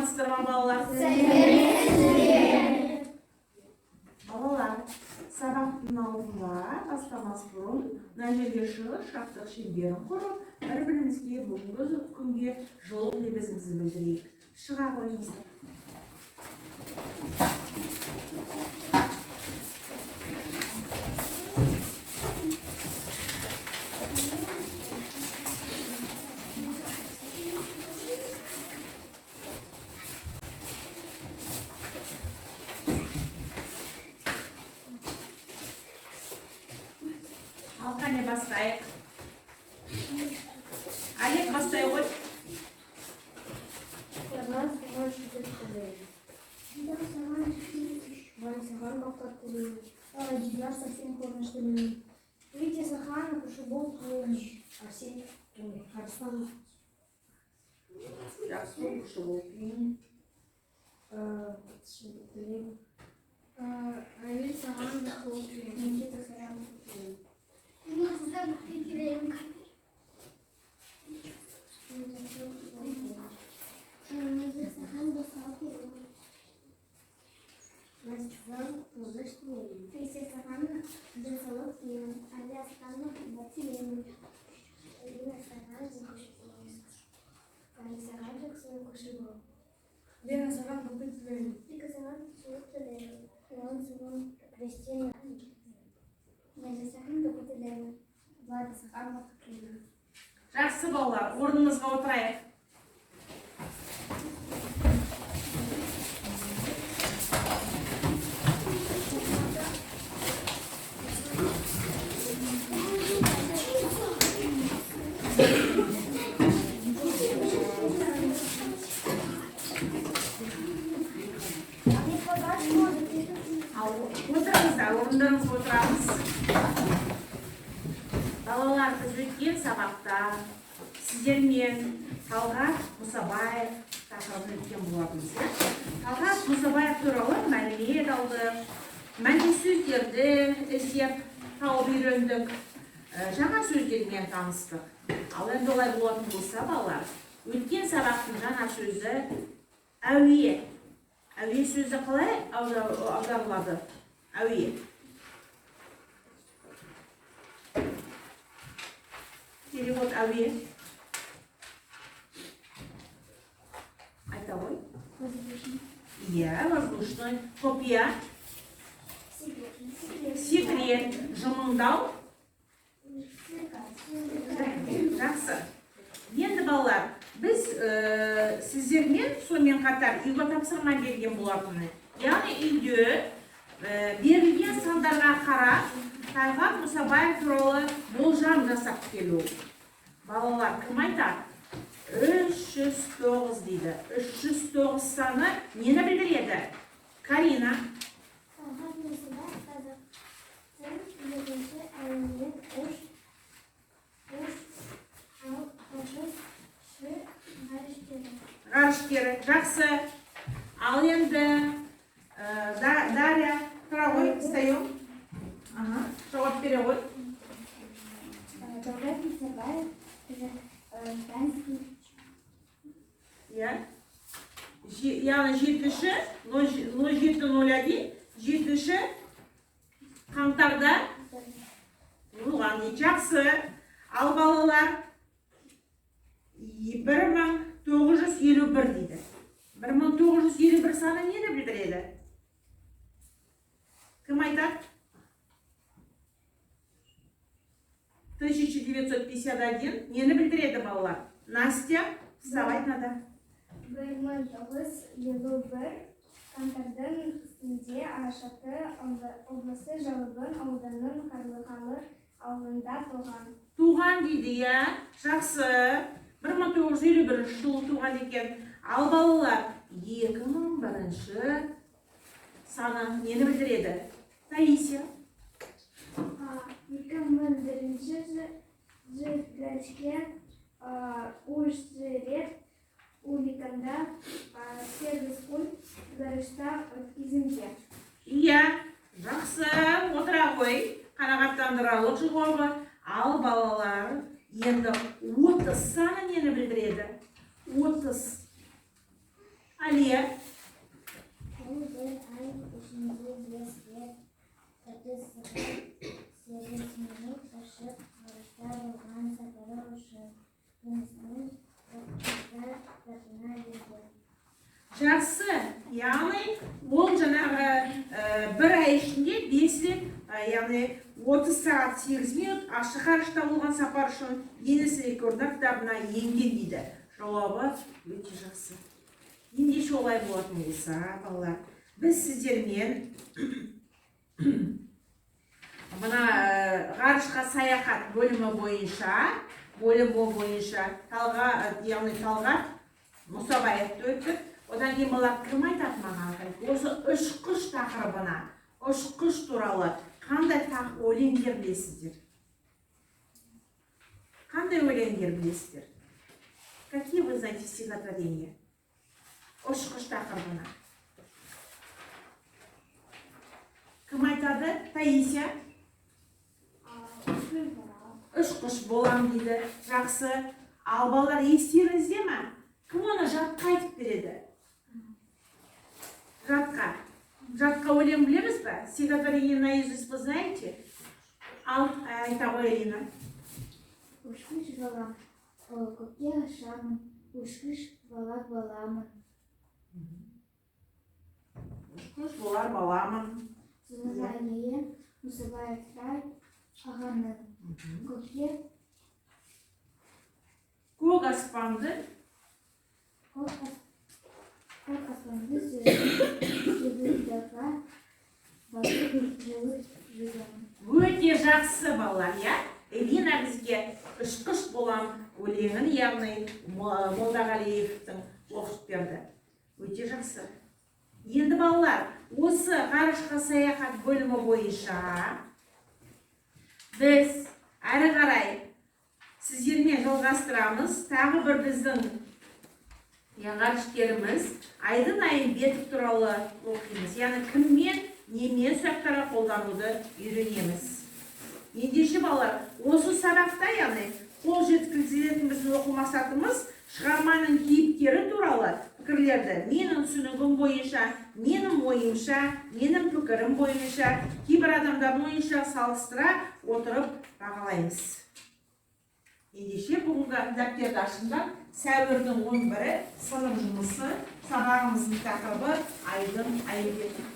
саламатсыздар ма балалар? Балалар, сабақтың алдында бастамас бұрын мына жерге шығып, шақтық шеңберін құрып, бір-бірімізге бүгінгі күнге жылы лебізімізді білдірейік. Шыға қойыңыздар. Ал қане бастайық. Олег бастай ғой. Совсем корнышты. Видите, Сахана, Кушубол, Арсений, Арслан. Жақсы, Кушубол. Равиль, Сахана, Никита, Сарян. У нас там перекидаем камеру. Сахан достал первый. Песня Сахана достала первый. А я Сахана достала Вера Сахана попытывает. Вика Сахана попытывает. Он сегодня Кристина. Вера Сахана попытывает. Влада Сахана попытывает. Жақсы балалар, орнымызға отырайық. Отырыңыздар, орындарыңызға отырамыз. Балалар, біз өткен сабақта сіздермен Талғат Мұсабаев тақырыбын өткен болатынбыз. Талғат Мұсабаев туралы мәлімет алдық, мәнді сөздерді іздеп тауып үйрендік, жаңа сөздермен таныстық. Ал енді олай болатын болса, балалар, өткен сабақтың жаңа сөзі әуе. Әуе сөзі қалай аударылады? Әуе. Перевод әуе. Айта ғой. Иә, воздушный. Копия. Секрет. Жымыңдау. Жақсы. Енді балалар, біз сіздермен сонымен қатар үйге тапсырма берген болатыны. Яғни үйде берілген сандарға қарап, Талғат Мұсабаев туралы болжам жасап келу. Балалар, кім айтады? 309 дейді. 309 саны нені білдіреді? Карина. Талғат Мұсабаев қазақстан екінші әлемдік ғарышкері. Жақсы. Ал енді Дарья, тұра ғой, встаем. Жауап бере ғой. Талғат Мұсабаев қазақстанский. Яғни 07-01 7 қаңтарда туылған. Жақсы. Ал балалар 1951 дейді. 1951 саны нені білдіреді? Кім айтады? 1951 нені білдіреді балалар? Настя, вставай надо. 1951 қаңтардың үстінде Аршаты облысы Жалыбын ауданының Қарлықамыр ауылында туған. Туған дейді, я. Жақсы. 1951 жылы туған екен. Ал балалар, 2001 саны нені білдіреді? Таисия. 2001 жылдың Ужжырет уликанда сервис пункт жарышта өткізілді. Иә, жақсы. Отыра қой. Қанағаттандырарлық жауабы. Ал балалар, енді 30 саны нені білдіреді? 30. Aliye. Бұл бір ай ішінде бес рет үрдіс серісіне ұшып ғарышта болған сапары үшін Венустың орташа затына еді. Жақсы. Яғни ол жаңағы бір ай ішінде 5 рет, яғни 30 сағат 8 минут ашық ғарышта болған сапар үшін Гиннес рекордтар кітабына енген дейді. Жауабы өте жақсы. Ендеше олай болатын болса, балалар, біз сіздермен мына ғарышқа саяхат бөлімі бойынша Талғат Мұсабаевты өттік. Одан кейін балалар кім айтады маған? Осы ұшқыш тақырыбына, ұшқыш туралы қандай өлеңдер білесіздер? Қандай өлеңдер білесіздер? Какие вы знаете стихотворения? Ұшқыш тақырыбына. Кім айтады? Таисия? Ұшқыш болам дейді. Жақсы. Ал балалар естеріңізде ме? Кім оны жатқа айтып береді? Жатқа өлең білеміз ба? Стихотворение наизусть вы знаете? Ал айта ғой, Ирина. Ұшқыш балам, көкке ұшамын, ұшқыш баламын. Ұшқыш болар баламын. Зулайым, Мұсабаевтай ағаның көкке Көк аспанды сөзідағы өте жақсы балалар, я? Элина бізге ұшқыш болам өлеңін, яғни Молдағалиевтің оқып берді. Өте жақсы. Енді балалар, осы ғарышқа саяхат бөлімі бойынша біз әрі қарай сіздермен жалғастырамыз. Тағы бір біздің ғарышкеріміз Айдын Бетов туралы оқимыз. Яғни кіммен, немен сұрақтарға қолдануды үйренеміз. Ендеше балалар, осы сабақта, яғни қол жеткізетін біздің оқу мақсатымыз шығарманың кейіпкері туралы пікірлерді менің түсінігім бойынша, менің ойымша, менің пікірім бойынша, кейбір адамдардың ойынша салыстыра отырып бағалаймыз. Ендеше бүгінгі дәптерді ашыңдар. Сәуірдің 11-і сынып жұмысы, сабағымыздың тақырыбы Айдын Айбетов.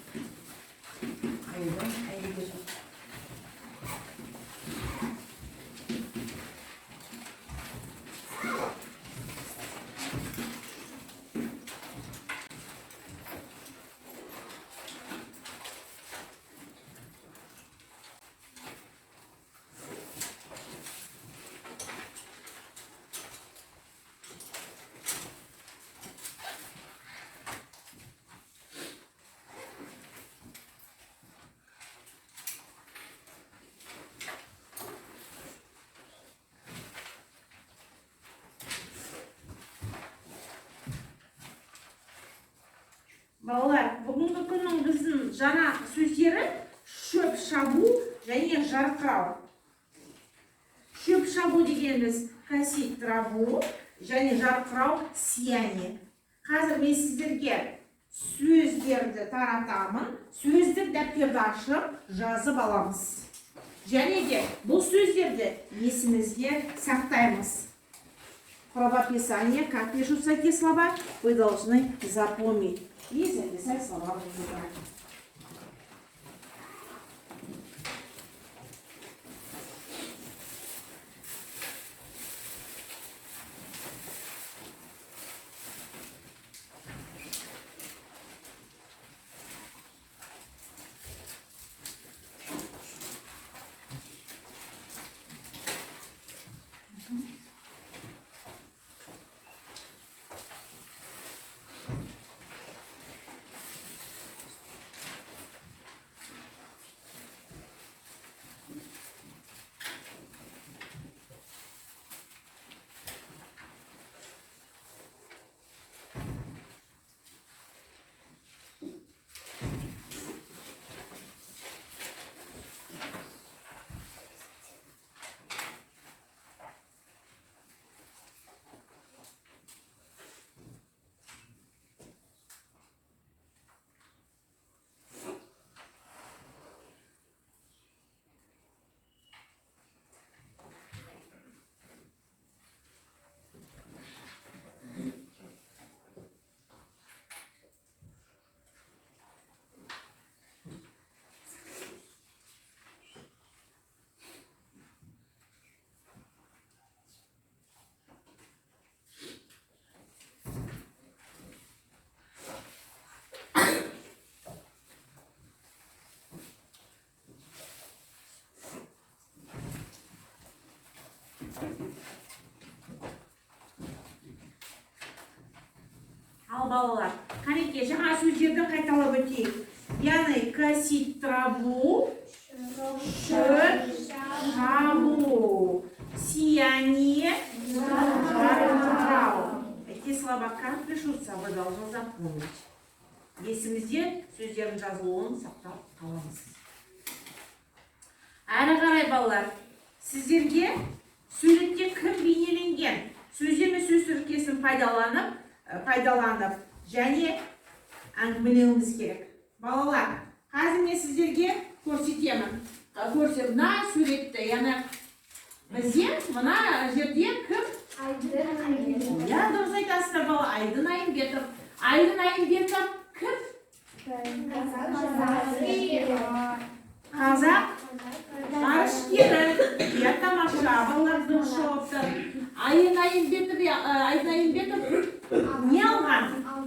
Балалар, бүгінгі күннің біздің жаңа сөздері шөп шабу және жарқырау. Шөп шабу дегеніміз косить траву және жарқырау сияние. Қазір мен сіздерге сөздерді таратамын, сөздік дәптерді ашып жазып аламыз. Және де бұл сөздерді есімізге сақтаймыз. Правописание, как пишутся эти слова, вы должны запомнить и записать слова в языке. Ал балалар, қанекей жаңа сөздерді қайталап өтейік. Яғни косить траву, шөп шабу, сияние, жарау. Эти слова как пишутся, вы должны запомнить. Есімізде сөздердің жазылуын сақтап қаламыз. Әрі қарай балалар, сіздерге суретте кім бейнеленген сөздер мен сөз тіркесін пайдаланып және әңгімелеуіміз керек. Балалар, қазір мен сіздерге көрсетемін. Мына суретті, яғни бізде мына жерде кім? Я дұрыс айтасыздар бала, Айдын Айымбетов. Айдын Айымбетов кім? Қазақ ғарышкері. Я тамаша, балалар дұрыс жауаптар. Айдын Айымбетов не алған?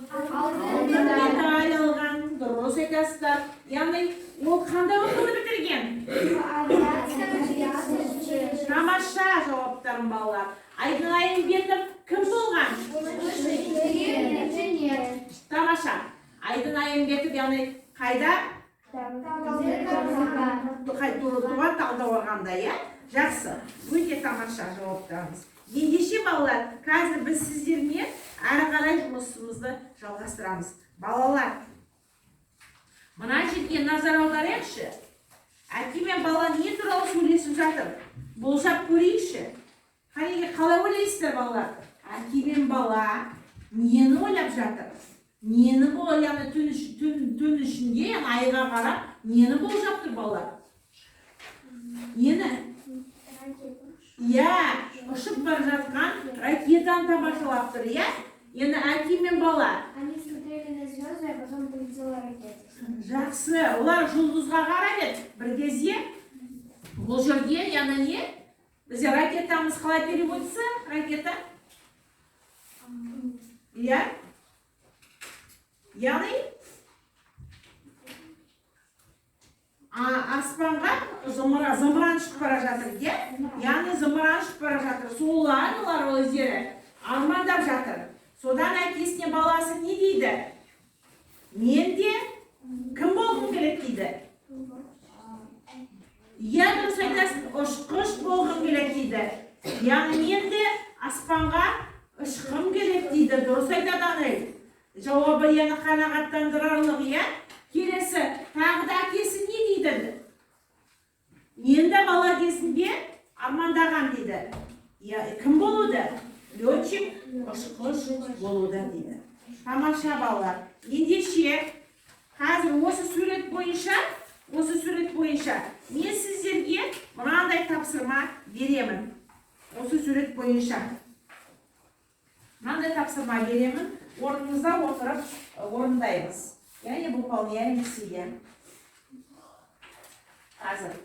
Алтын медаль алған. Дұрыс айтасыздар. Яғни ол қандай оқуды бітірген? Тамаша жауаптарым балалар. Айдын Айымбетов кім болған? Тамаша. Айдын Айымбетов яғни қайда? Туған Талдықорғанда, иә? Жақсы. Өте тамаша жауаптарыңыз. Ендеше балалар, қазір біз сіздермен әрі қарай жұмысымызды жалғастырамыз. Балалар, мына жерге назар аударайықшы. Әке мен бала не туралы сөйлесіп жатыр? Болжап көрейікші. Қанеге қалай ойлайсыздар балалар? Әке мен бала нені ойлап жатыр? Нені ойланы түн ішінде, айға қарап, нені болжап тұр балалар? Нені? Иә, ұшып бар жатқан ракетаны тамашалап тұр, иә? Енді әке мен бала. Они смотрели на звезды, а потом полетела ракета. Жақсы, олар жұлдызға қарап еді. Бір кезде бұл жерге, яғни не? Бізде ракетамыз қалай переводится? Ракета? Иә? Яғни аспанға зымыран шығып бара жатыр, де? Яғни зымыран шығып бара жатыр. Солар, олар өздері армандап жатыр. Содан әкесіне баласы не дейді? Мен де кім болғым келеді дейді? Иә, дұрыс айтасың, ұшқыш болғым келеді дейді. Яғни мен де аспанға ұшқым келеді дейді. Дұрыс айтады ағай. Жауабы яғни қанағаттандырарлық, иә? Келесі, тағы да әкесі не дейді? Мен де бала кезінде армандаған дейді. Кім болуды? Летчик, ұшқыш болуды дейді. Тамаша балалар. Ендеше, қазір осы сурет бойынша мен сіздерге мынандай тапсырма беремін. Осы сурет бойынша. Мынандай тапсырма беремін. Орнымызда отырып орындаймыз. Яғни выполняем себе. Қазір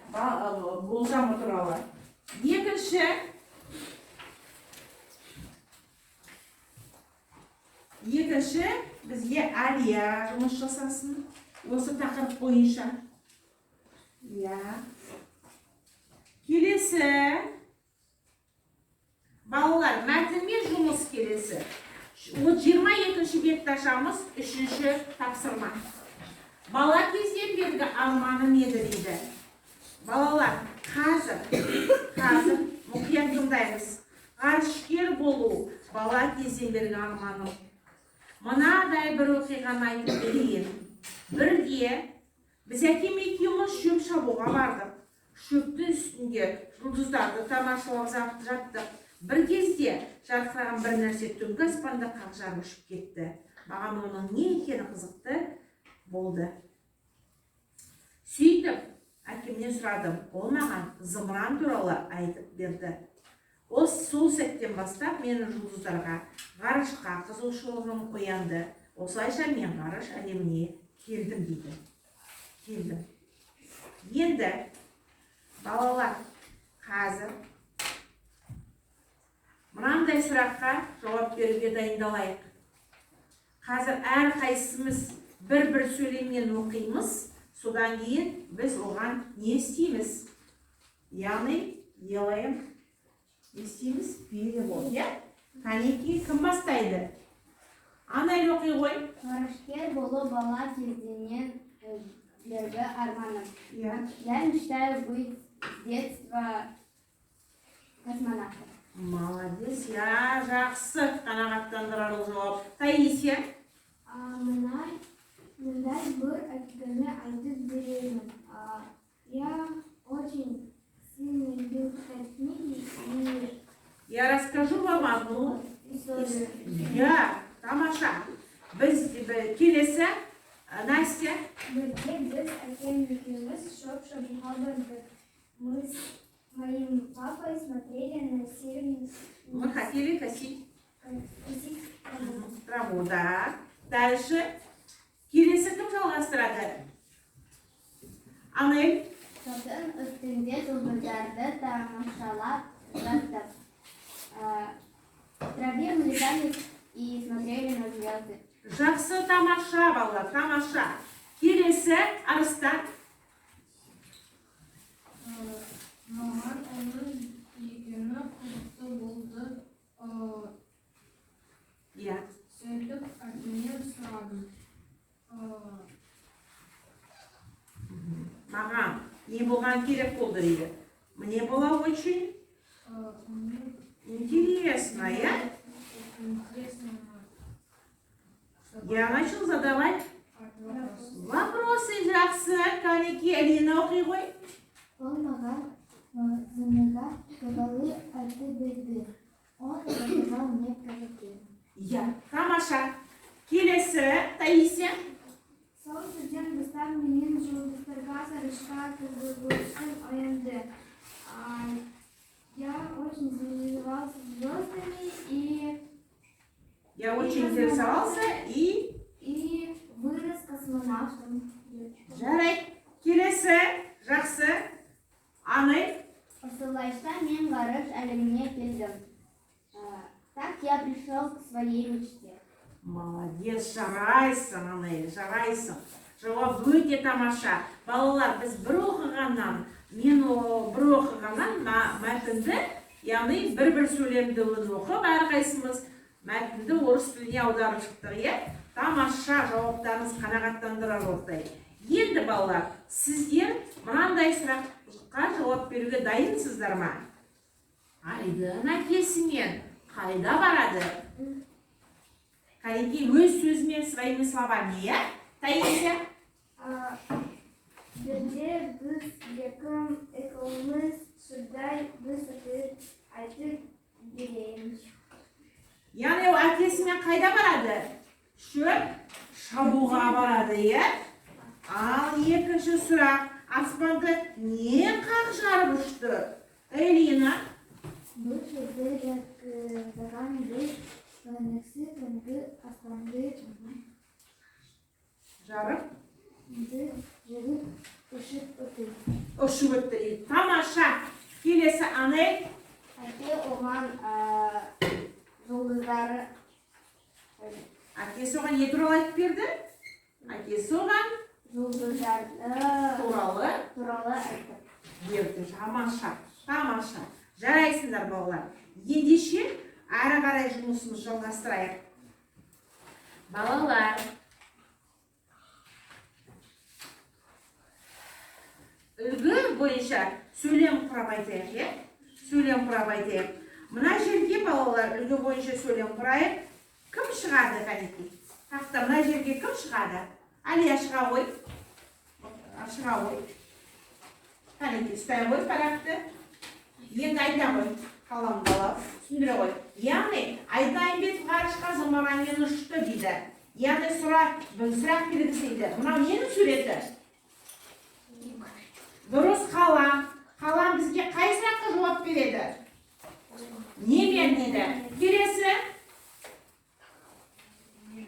болжамы туралы. Екінші бізге Алия жұмыс жасасын. Осы тақырып бойынша. Келесі балалар, мәтінмен жұмыс келесі. 22-ші бетті ашамыз, 3-ші тапсырма. Бала кезден бергі арманым еді дейді. Балалар, қазір мұқият тыңдаймыз. Ғарышкер болу бала кезден бергі арманым. Мынадай бір оқиғаны айтып берейін. Бірде біз әкем екеуміз шөп шабуға бардық. Шөпті үстінде жұлдыздарды тамашалап жаттық. Бір кезде жарқыраған бір нәрсе түнгі аспанда қақ жарып ұшып кетті. Маған оның не екені қызықты болды. Сөйтіп, әкемнен сұрадым. Ол маған зымыран туралы айтып берді. Ол сол сәттен бастап мені жұлдыздарға, ғарышқа қызығушылығым оянды. Осылайша мен ғарыш әлеміне келдім дейді. Келдім. Енді балалар, қазір мынандай сұраққа жауап беруге дайындалайық. Қазір әр қайсымыз бір сөйлеммен оқимыз, содан кейін біз оған не істейміз? Яғни, не істейміз? Перевод, иә? Қанекей кім бастайды? Анель оқи ғой. Ғарышкер болу бала кезінен бергі арманым. Иә. Я мечтаю быть с детства космонавтом. Молодец, я жақсы қанағаттандырарлық жауап. Таисия. Мындай бір әңгіме айтып беремін. Я очень сильно люблю читать книги и Я расскажу вам одну. историю. Я, тамаша. Біз келесі, Настя. Бірге біз әкем екеуміз шоп-шоп қалдырдық. Мы с моим папой смотрели на серию. Мы хотели косить траву, да. Дальше. Келесі кім жалғастырады? Анель. Сосын үстінде жұлдыздарды тамашалап жаттық. В траве мы летали и смотрели на звезды. Жақсы, тамаша, балалар, тамаша. Келесі, Арыстан. Маған оның екені қызықты болды. Иә. Сөйтіп әкемнен сұрадым. Маған не болған керек болды дейді. Мне было очень интересно, я? Интересно. Я начал задавать Вопрос. вопросы. Жақсы, Канеки, Алина оқи ғой. Ол маған зымыға туралы айтып берді. Он рассказал мне про реки. Иә, тамаша. Келесі, Таисия. Сол сөзден бастап менен жұлдыздарға сарышқа қызығушым оянды. Я очень заинтересовался звездами Я очень интересовался и... вырос космонавтом. Жарайды. Келесі, жақсы. Анель. Осылайша мен ғарыш әлеміне келдім. Так я пришел к своей мечте. Молодец, жарайсың, Анель, жарайсың. Жауап өте тамаша. Балалар, біз бір оқығаннан, мәтінді, яғни бір сөйлемді оқып, әрқайсымыз мәтінді орыс тіліне аударып шықтық, иә? Тамаша, жауаптарыңыз қанағаттандырарлықтай. Енді балалар, сіздер мынандай сұраққа жауап беруге дайынсыздар ма? Айдын әкесімен қайда барады? Канеки, өз сөзімен, своими словами, иә? Таисия? Бірде біз екеуміз шырдай высоты айтып береміз. Яғни ол әкесімен қайда барады? Шөп шабуға барады, иә? Ал екінші сұрақ, аспанды не қақ жарып ұшты? Элина? Бұл жерде жатқан бір planesi түнгі аспанды Жарып? жүріп ұшып өтті. Ұшып өтті. Тамаша. Келесі Анель. Әке оған жұлдыздары Әкесі оған не туралы айтып берді? Әкесі оған жұлдыздарды туралы айтты. берді. Тамаша. Тамаша. Жарайсыңдар балалар. Ендеше әрі қарай жұмысымыз жалғастырайық. Балалар. Үлгі бойынша сөйлем құрап айтайық, иә? Сөйлем құрап айтайық. Мына жерге балалар үлгі бойынша сөйлем құрайық. Кім шығады, Канеки? Тақта мына жерге кім шығады? Алия шыға ғой. Шыға ғой. Канеки, ұстай ғой парақты. Енді айта ғой. Қаламды алып, түсіндіре ғой. Яғни, Айдайымбетов ғарышқа зымыранмен ұшты дейді. Яғни сұрақ белгісейді. Мынау ненің суреті? Дұрыс, қалам. Қалам бізге қай сұраққа жауап береді? Немен дейді? Келесі?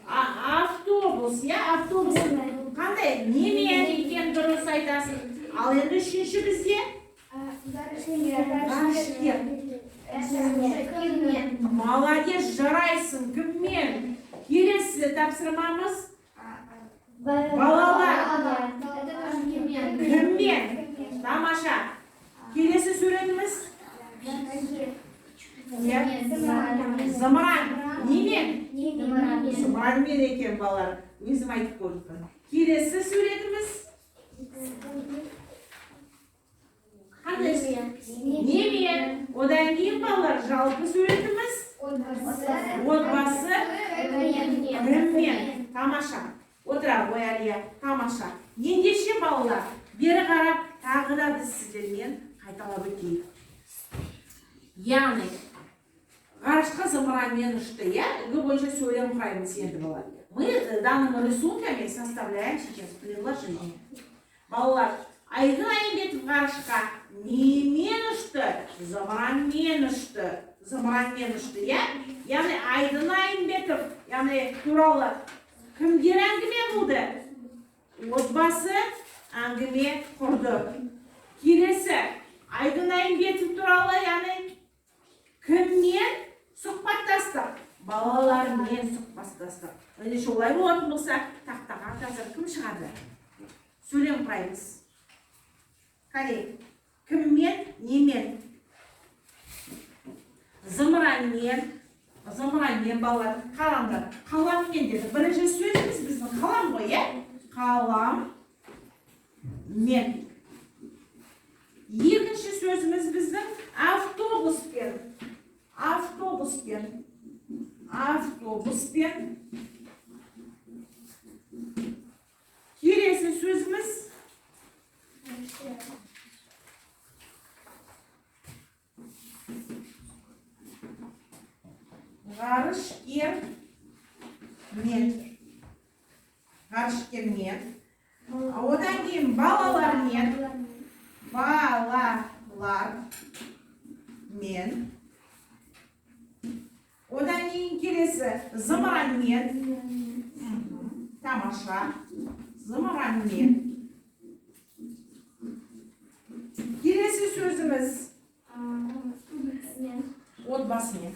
Автобус, я автобус. Қандай? Немен екен дұрыс айтасың? Ал енді үшінші бізде? Ғарышкер. Молодец, жарайсың, кіммен? Келесі тапсырмамыз? Балалар. Кіммен? Тамаша. Келесі суретіміз? Зымыран. Немен? Зымыранмен екен балалар. Өзім айтып көрдім. Келесі суретіміз қандай? Немен? Одан кейін балалар жалпы суретіміз отбасы кіммен? Тамаша. Отыра ғой Әлия. Тамаша. Ендеше балалар, бері қарап тағы да біз сіздермен қайталап өтейік. Яғни ғарышқа зымыранмен ұшты, иә? Үлгі бойынша сөйлем құраймыз енді балалар. Мы данными рисунками составляем сейчас предложение. Балалар, Айдын Айымбетов ғарышқа немен ұшты? Зымыранмен ұшты. Зымыранмен ұшты, иә? Яғни Айдын Айымбетов, яғни туралы кімдер әңгіме болды? Отбасы әңгіме құрды. Келесі, Айдын Айымбетов туралы, яғни кіммен сұхбаттастық? Балалармен сұхбаттастық. Ендеше олай болатын болса, тақтаға қазір кім шығады? Сөйлем құраймыз. Қане, кіммен, немен? Зымыранмен балалар, қаламдар. Қаламмен деді. Бірінші сөзіміз біздің қалам ғой, е? Қалам мен. Екінші сөзіміз біздің автобуспен. Автобуспен. Келесі сөзіміз ғарышкермен. Одан кейін балалармен. Одан кейін келесі зымыранмен. Тамаша. Зымыранмен. Келесі сөзіміз отбасымен.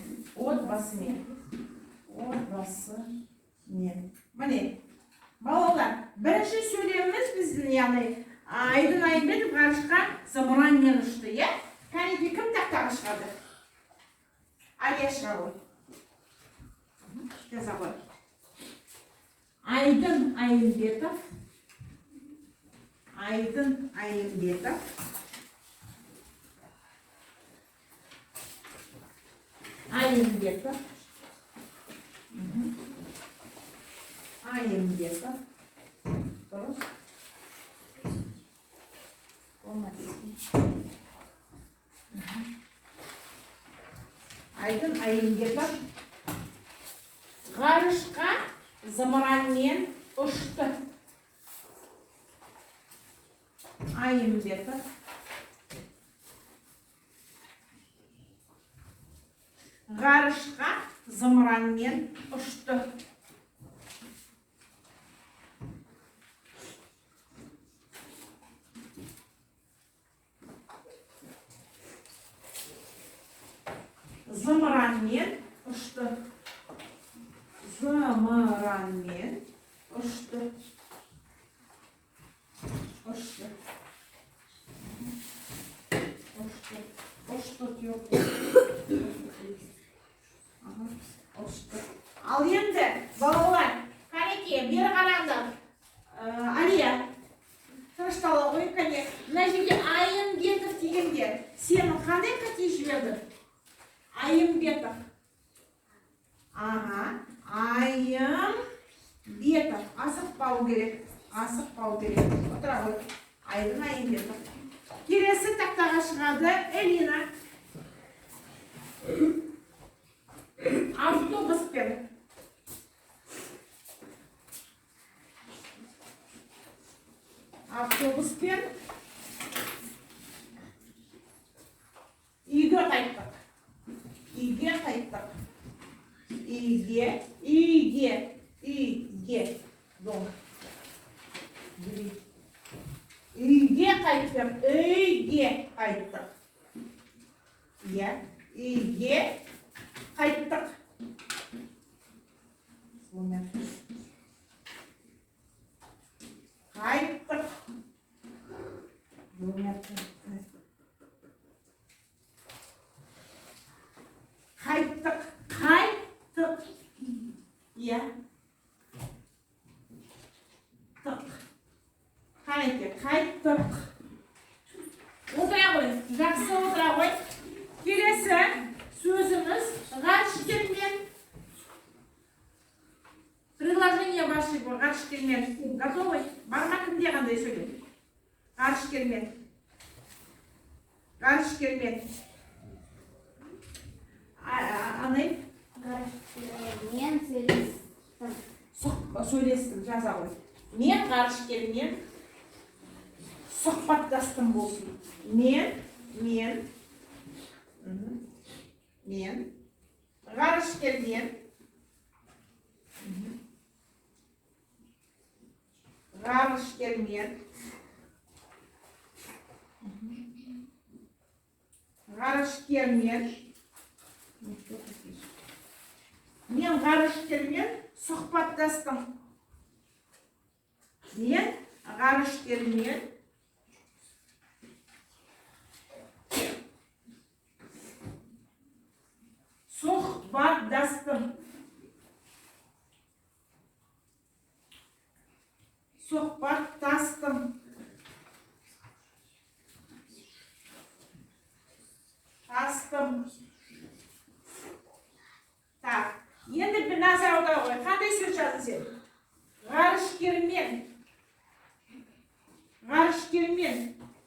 Міне, балалар, бірінші сөйлеміміз біздің, яғни Айдын Айымбетов ғарышқа зымыранмен ұшты, е? Кәнеке кім тақтаға шығады? Алия шыға ғой. Жаза ғой. Айдын Айымбетов Дұрыс. Айдын Айымбетов ғарышқа зымыранмен ұшты. Айымбетов ғарышқа зымыранмен ұшты. Зымыранмен ұшты. Ал енді, балалар, қанеке, бері қараңдар. Алия, тыныштала ғой, қане. Мына жерге Айымбетов дегенде, сені қандай қате жіберді? Айымбетов. Айымбетов. Асықпау керек. Отыра ғой. Айдын Айымбетов. Келесі тақтаға шығады Элина. Автобуспен. Үйге қайттық. Дом. Үйге қайттық. Иә, үйге қайттық. Қайттық. Қанекей, қайттық. Отыра ғой, жақсы отыра ғой. Келесі сөзіміз ғарышкермен. Предложение ваши, ғарышкермен. Готовы? Бар ма кімде қандай сөйлем? Ғарышкермен. Ғарышкермен. Анай? Ғарышкермен сөйлестім. Сөйлестім, жаза ғой. Мен ғарышкермен сұхбаттастым болсын. Мен ғарышкермен сұхбаттастым. Мен ғарышкермен сұхбаттастым. Так, енді бір назар аудара ғой. Қандай сөз жаздың сен? Ғарышкермен.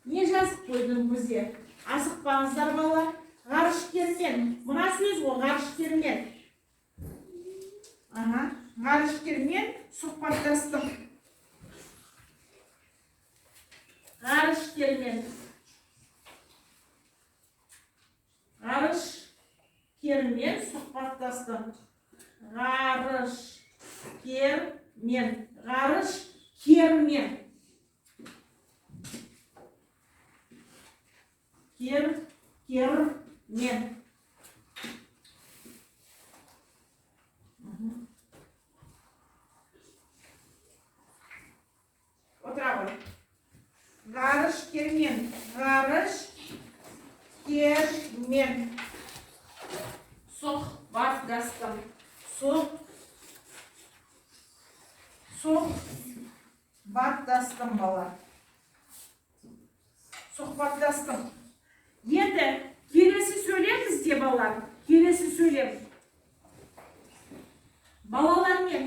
Не жазып қойдың бізде? Асықпаңыздар балалар. Ғарышкермен. Мына сөз ғой, ғарышкермен. Ғарышкермен сұхбаттастым. Ғарышкермен сұхбаттастым. Кермен. Отыра ғой. Ғарышкермен. Сұхбаттастым. Сұхбаттастым бала. Сұхбаттастым. Енді келесі сөйлем бізде балалар. Келесі сөйлем. Балалармен.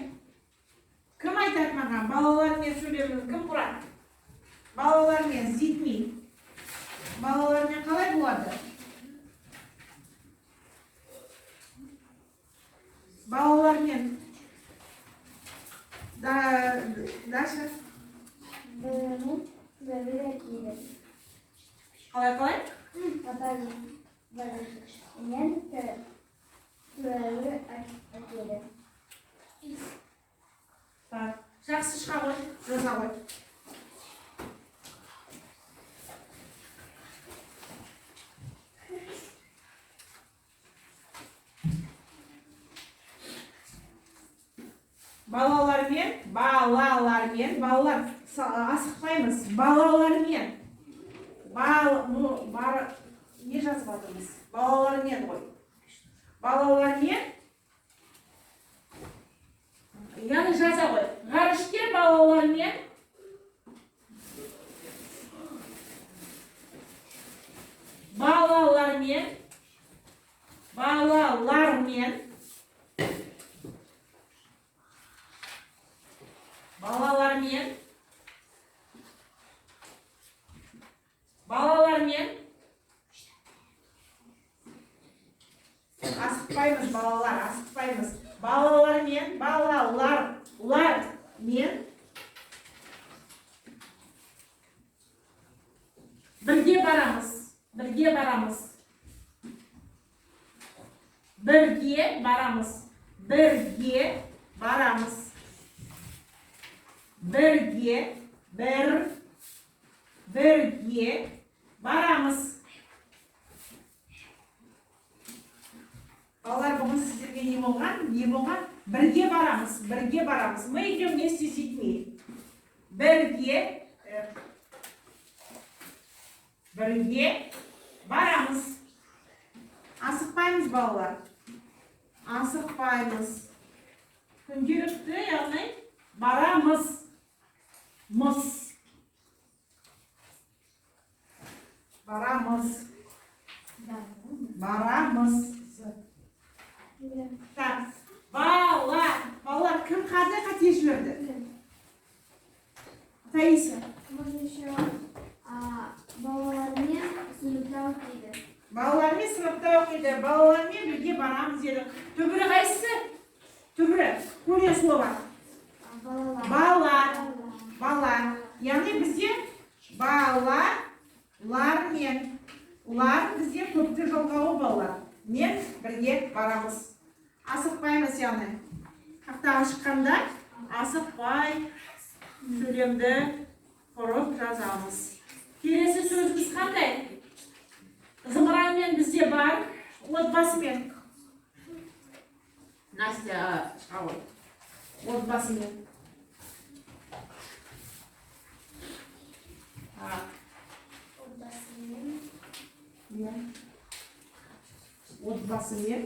Кім айтады маған? Балалармен сөйлемін кім құрады? Балалармен, с детьми. Балалармен қалай болады? Балалармен. Даша. Қалай? Мен әкелі. Жақсы шыға ғой, жаза ғой. Балалар, асықпаймыз. Балалармен. Не жазып жатырмыз? Балалармен ғой. Балалармен. Яғни жаза ғой. Ғарышкер балалармен. Балалармен. Асықпаймыз балалар, асықпаймыз. Балалармен. Бірге барамыз. Балалар, бүгін сіздерге не болған? Бірге барамыз. Мы идем вместе с детьми. Бірге барамыз. Асықпаймыз балалар. Күнделікті, яғни барамыз. жіберді? Таиса. Можно еще балалармен сыныпта оқиды. Балалармен сыныпта оқиды. Балалармен бірге барамыз деді. Түбірі қайсысы? Түбірі. Көне слово. Балалар. Балалар. Балалар. Яғни бізде балалармен. Олар бізде көпті жолғауы балалар. Мен бірге барамыз. Асықпаймыз яғни. Тақтаға шыққанда асықпай сөйлемді құрып жазамыз. Келесі сөзіміз қандай? Зымыранмен бізде бар, отбасымен. Настя, шығауы. Отбасымен. Отбасымен.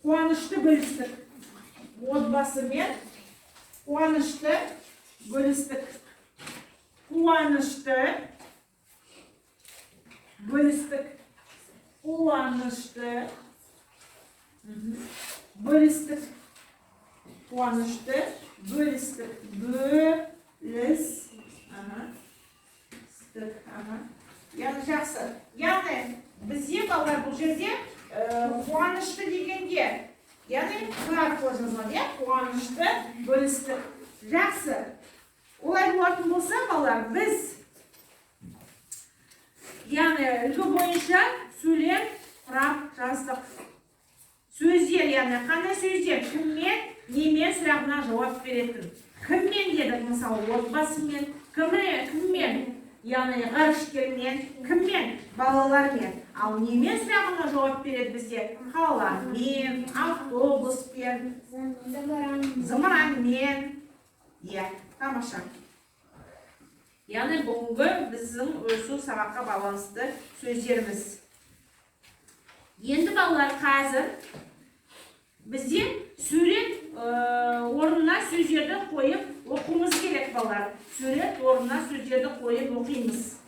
Қуанышты бөлістік. Отбасымен. Қуанышты бөлістік. Қуанышты бөлістік. Қуанышты бөлістік. Қуанышты бөлістік. Яғни жақсы. Яғни бізде балалар бұл жерде қуанышты дегенде, яғни қар қожызған, қуанышты бөлістік. Жақсы. Олай болатын болса, балалар, біз яғни үлгі бойынша сөйлем құрап жаздық. Сөздер, яғни қандай сөздер? Кіммен, немен сұрағына жауап беретін. Кіммен дедік, мысалы, отбасымен, кіммен, яғни ғарышкермен, кіммен, балалармен. Ал немен сұрағына жауап береді бізде? Қаламен, автобуспен, зымыранмен. Тамаша. Яғни бүгінгі біздің өсу сабаққа байланысты сөздеріміз. Енді балалар, қазір бізде сурет орнына сөздерді қойып оқуымыз керек, балалар. Сурет орнына сөздерді қойып оқимыз.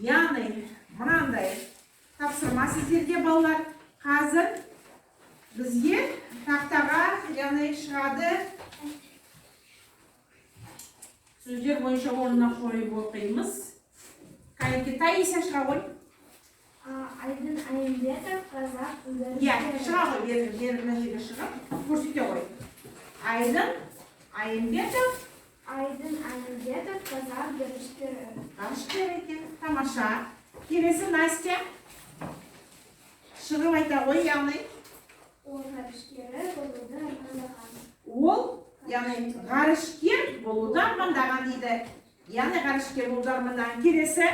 Яғни мынандай тапсырма сіздерге, балалар. Қазір бізге тақтаға яғни шығады. Сөздер бойынша орнына қойып оқимыз. Кәлеке, Таиса шыға ғой. Айдын Айымбетов, қазақ Шыға ғой, берілген жерге шығып, көрсете ғой. Айдын Айымбетов. Айдын Айымбетов, қазақ ғарышкері. Ғарышкер екен, тамаша. Келесі Настя. Шығып айта ғой, яғни. Ол ғарышкері болуды армандаған. Ол, яғни ғарышкер болуды армандаған дейді. Яғни ғарышкер болуды армандаған. Келесі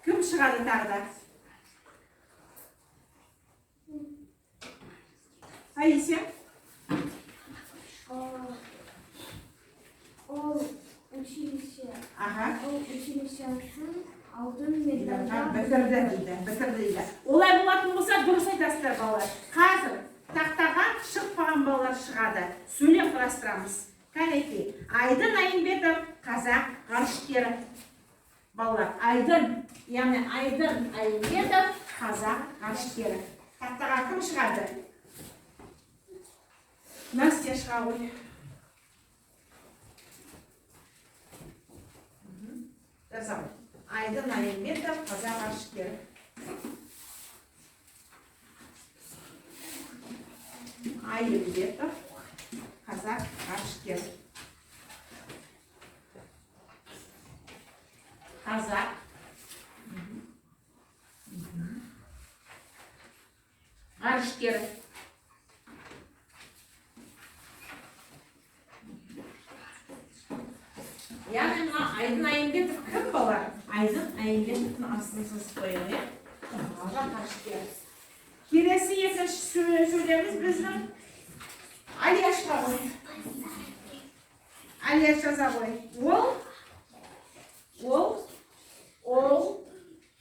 кім шығады тағы да? Таиса. Ол училище. Ол училищесін алтын медальға бітірді дейді. Олай болатын болса, дұрыс айтасыздар, балалар. Қазір тақтаға шықпаған балалар шығады. Сөйлем құрастырамыз. Кәлеке, Айдын Айымбетов, қазақ ғарышкері. Балалар, Айдын, яғни Айдын Айымбетов, қазақ ғарышкері. Тақтаға кім шығады? Настя шыға ғой. Жазамын. Айдын Айымбетов, қазақ ғарышкері. Айымбетов, қазақ ғарышкері. Қазақ. Ғарышкері. Яғни мына Айдын Айымбетов кім, балалар? Айдын Айымбетовтың астын сызып қояйық, қазақ ғарышкері. Келесі екінші сөйлеміміз біздің Алияшқа ғой. Алияш жаза ғой. Ол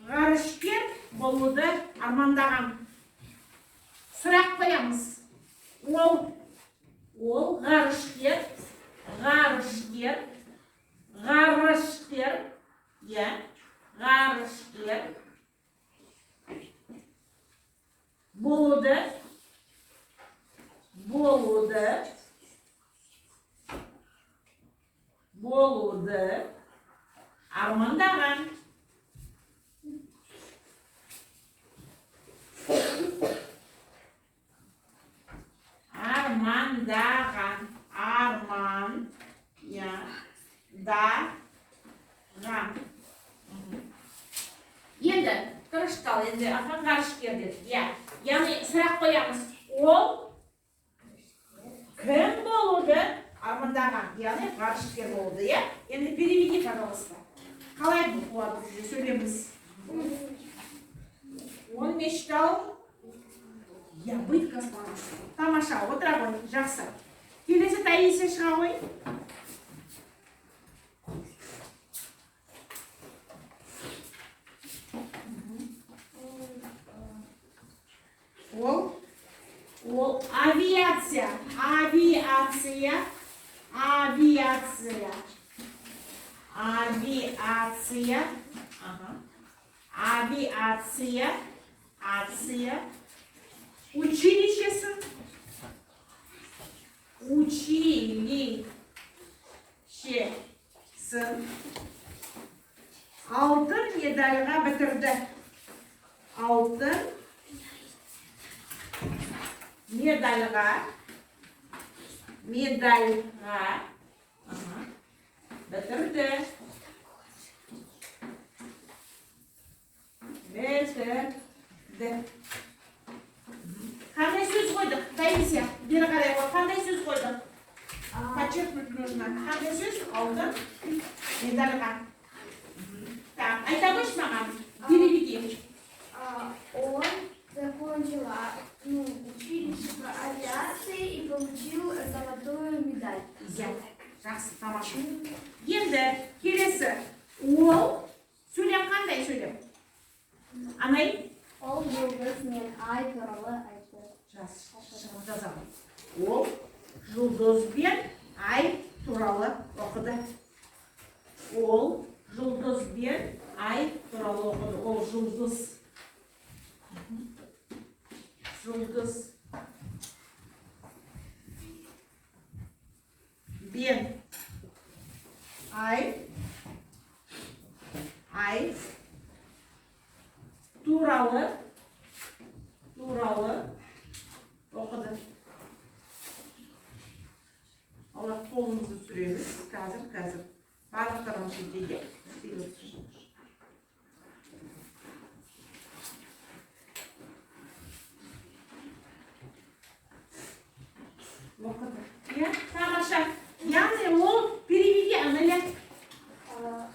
ғарышкер болуды армандаған. Сұрақ қоямыз. Ол ғарышкер болуды болуды армандаған. Армандаған. Арман. Я. Даған. Енді тырыштал, енді ақан ғарышкер деді. Яғни сұрақ қоямыз. Ол кім болуды армандаған? Яғни ғарышкер болуды, я? Енді переведи, пожалуйста. Қалай бұл болады жүзі сөйлеміз? Он мечтал быть космонавтом. Тамаша, отыра ғой, жақсы. Келесі Таисия шыға ғой. Ол авиация. Училищесін. Алтын медальға бітірді. Алтын медальға бітірді. Қандай сөз қойдық? Таисия, бері қарай ғой. Қандай сөз қойдық? Подчеркнуть нужно. Қандай сөз? Алтын медальға. Так, айта қойшы маған. Переведи. Он закончил училище по авиации и получил золотую медаль. Жақсы, тамаша. Енді келесі. Ол сөйлем қандай сөйлем? Анай? Ол жұлдыз мен ай туралы айтты. Жазамын. Ол жұлдыз бен ай туралы оқыды. Ол жұлдыз бен ай туралы оқыды. Ол жұлдыз. Жұлдыз бен ай туралы оқыды. Алла қолымызды сүреміз. Қазір. Барлықтарымыз жетеге. Оқыды. Тамаша. Яғни ол переведи, Аналя.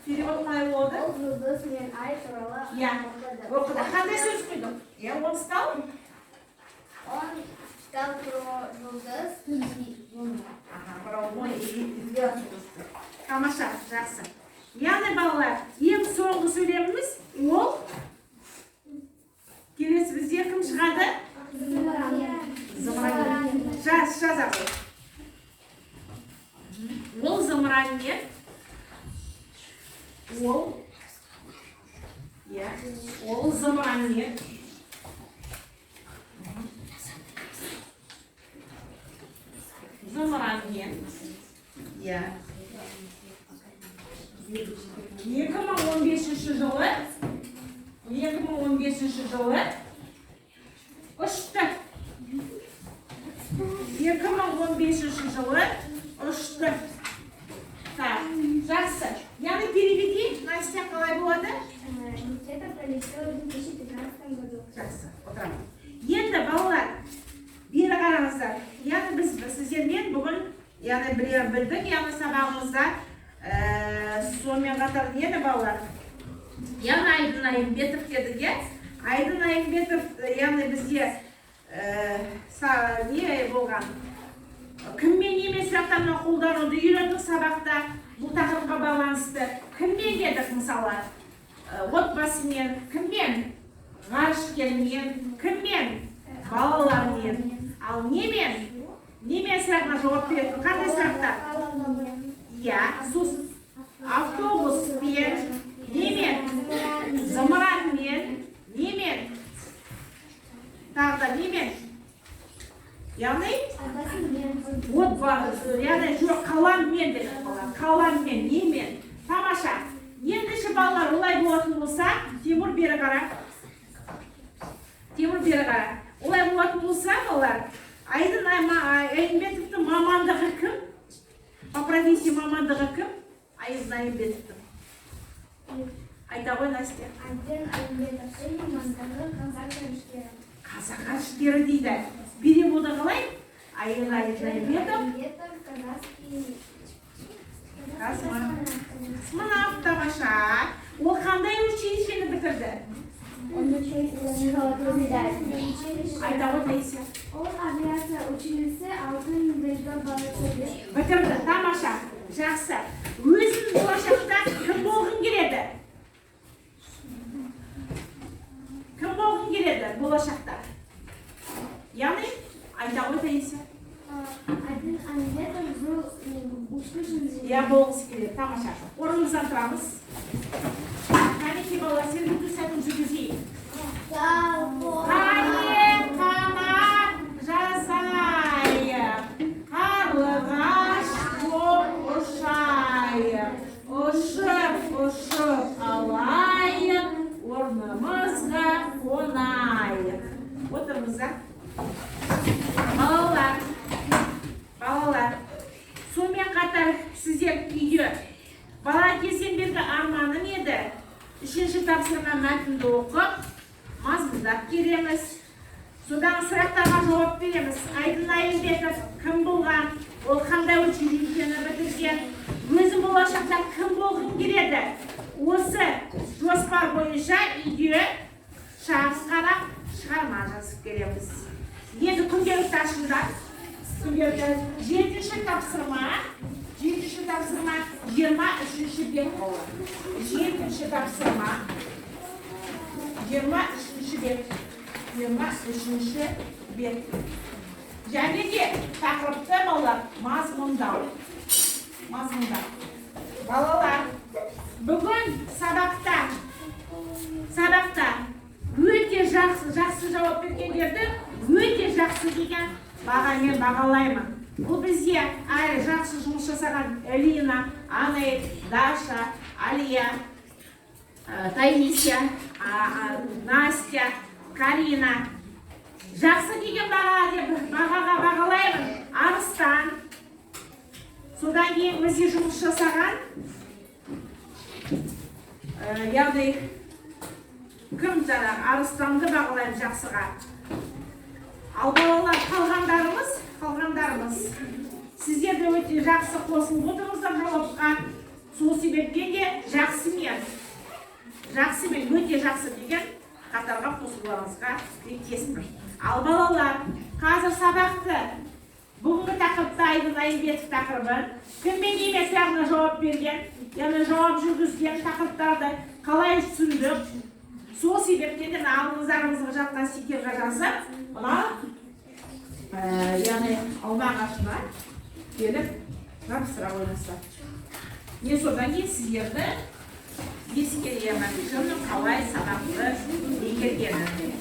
Перевод қалай болды? Ол жұлдыз мен ай туралы оқыды. Қандай сөз қойдық? Он стал? Он читал про жұлдыз и луну. Про луну и звезды. Тамаша, жақсы. Яғни балалар, ең соңғы сөйлеміміз ол келесі бізде кім шығады? Зымыран. Жаза ғой. Ол зымыранмен ол зымыранмен зымыранмен 2015 жылы ұшты. 2015 жылы ұшты. Так, жақсы. Яғни переведи, Настя, қалай болады? Это пролетело в 2015 году. Жақсы, отырамын. Енді балалар, бері қараңыздар. Яғни біз сіздермен бүгін білдік, яғни сабағымызда сонымен қатар нені балалар? Яғни Айдын Айымбетов дедік, Айдын Айымбетов, яғни бізде не болған? Кіммен емес сұрақтарына қолдануды үйрендік сабақта, бұл тақырыпқа байланысты. Кіммен дедік мысалы? Отбасымен, кіммен? Ғарышкермен, кіммен? Балалармен. Ал немен? Немен сұрағына жауап беретін? Қандай сұрақтар? Автобуспен, немен? Зымыранмен, немен? Тағы да немен? яғни Arkadaşım вот яғни жоқ қаламмен деп қалады, қаламмен немен. Тамаша. Ендеше балалар олай болатын болса, Тимур бері қара. Тимур бері қара. Олай болатын болса, балалар, Айдын Айымбетовтың мамандығы кім? По профессии мамандығы кім? Айдын Айымбетовтың. Айта ғой, Настя. Aydın Ayınbetовтың мамандығы қазақ дәріскері. Қазақ әшкері дейді. Переводы қалай? Айдын Айымбетов. Космонавт, тамаша. Ол қандай училищені бітірді? Айта ғой, Таисия. Ол авиация училищесі алтын медальға бітірді. Бітірді, тамаша. Жақсы. Өзің болашақта кім болғың келеді? Кім болғың келеді болашақта? Яғни, айта ғой, Таисия. Aydın Ayınbetов бұл ұшқыш инженер. Я болғысы келеді, тамаша. Орнымыздан тұрамыз. Кәнекей балалар, сергіту сәтін жүргізейік. Қайық қанат жасайық, қарлығаш боп ұшайық, ұшып алайық, орнымызға қонайық. Отырыңыздар. Балалар, сонымен қатар сіздер үйде бала кезден бергі арманым еді. 3-ші тапсырма мәтінді оқып, мазмұндап келеміз. Содан сұрақтарға жауап береміз. Айдын Айымбетов кім болған, ол қандай училищені бітірген, өзі болашақта кім болғың келеді. Осы жоспар бойынша үйде шағыз қарап шығарма жазып келеміз. Енді күнделікті ашыңдар. 7-ші тапсырма 23-ші бет болады. 7-ші тапсырма 23-ші бет. Және де тақырыпты балалар мазмұндау. Балалар, бүгін сабақта өте жақсы жауап бергендерді өте жақсы деген бағамен бағалаймын. Бұл бізде әлі жақсы жұмыс жасаған Элина, Анель, Даша, Алия, Таисия, Настя, Карина. Жақсы деген бағаға бағалаймын. Арыстан. Содан кейін бізде жұмыс жасаған, яғни кім жаңағы Арыстанды бағалаймын жақсыға. Ал балалар қалғандарымыз сіздерді өте жақсы қосылып отырыңыздар жауапқа. Сол себептен де жақсымен өте жақсы деген қатарға қосылуыңызға тілектеспін. Ал балалар, қазір сабақты бүгінгі тақырыпта Айдын Айымбетов тақырыбын кіммен емес сұрағына жауап берген, яғни жауап жүргізген тақырыптарды қалай түсіндік. Сол себептен де алдыңыздарыңызға жатқан стикерға жазып, мына яғни алма ағашына келіп жабыстыра қойыңыздар. Мен содан кейін сіздерді ескеремін, қалай сабақты меңгергенін.